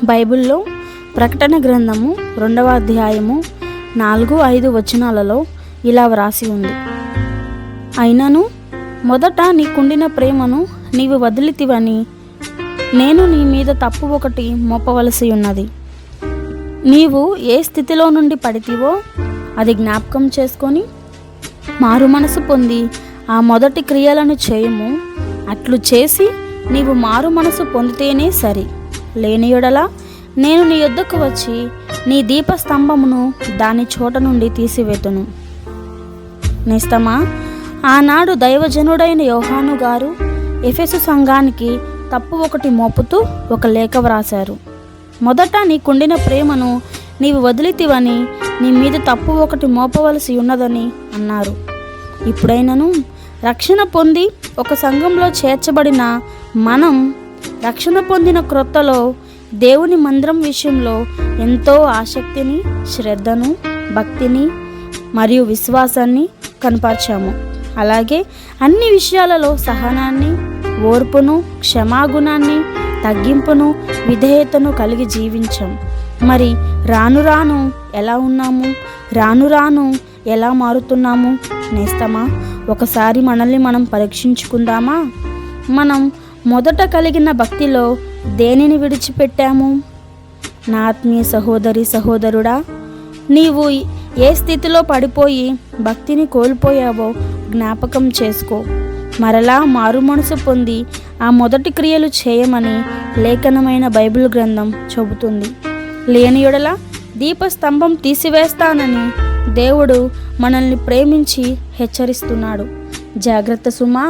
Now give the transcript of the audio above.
బైబిల్లో ప్రకటన గ్రంథము 2వ అధ్యాయము 4-5 వచనాలలో ఇలా వ్రాసి ఉంది. అయినను మొదట నీకుండిన ప్రేమను నీవు వదిలితివని నేను నీ మీద తప్పు ఒకటి మోపవలసి ఉన్నది. నీవు ఏ స్థితిలో నుండి పడితివో అది జ్ఞాపకం చేసుకొని మారు మనసు పొంది ఆ మొదటి క్రియలను చేయుము. అట్లు చేసి నీవు మారు మనసు పొందితేనే సరి. లేని యెడల నేను నీ యొద్దకు వచ్చి నీ దీపస్తంభమును దాని చోట నుండి తీసివేతును. నేస్తమా, ఆనాడు దైవజనుడైన యోహాను గారు ఎఫెసు సంఘానికి తప్పు ఒకటి మోపుతూ ఒక లేఖ వ్రాశారు. మొదట నీకుండిన ప్రేమను నీవు వదిలితివని నీ మీద తప్పు ఒకటి మోపవలసి ఉన్నదని అన్నారు. ఇప్పుడైనను రక్షణ పొంది ఒక సంఘంలో చేర్చబడిన మనం రక్షణ పొందిన క్రొత్తలో దేవుని మందిరం విషయంలో ఎంతో ఆసక్తిని, శ్రద్ధను, భక్తిని మరియు విశ్వాసాన్ని కనపరిచాము. అలాగే అన్ని విషయాలలో సహనాన్ని, ఓర్పును, క్షమాగుణాన్ని, తగ్గింపును, విధేయతను కలిగి జీవించాం. మరి రాను రాను ఎలా ఉన్నాము? రాను రాను ఎలా మారుతున్నాము? నేస్తమా, ఒకసారి మనల్ని మనం పరీక్షించుకుందామా? మనం మొదట కలిగిన భక్తిలో దేనిని విడిచిపెట్టాము? నా ఆత్మీయ సహోదరి సహోదరుడా, నీవు ఏ స్థితిలో పడిపోయి భక్తిని కోల్పోయావో జ్ఞాపకం చేసుకో. మరలా మారు మనసు పొంది ఆ మొదటి క్రియలు చేయమని లేఖనమైన బైబిల్ గ్రంథం చెబుతుంది. లేని యెడల దీపస్తంభం తీసివేస్తానని దేవుడు మనల్ని ప్రేమించి హెచ్చరిస్తున్నాడు. జాగ్రత్త సుమా.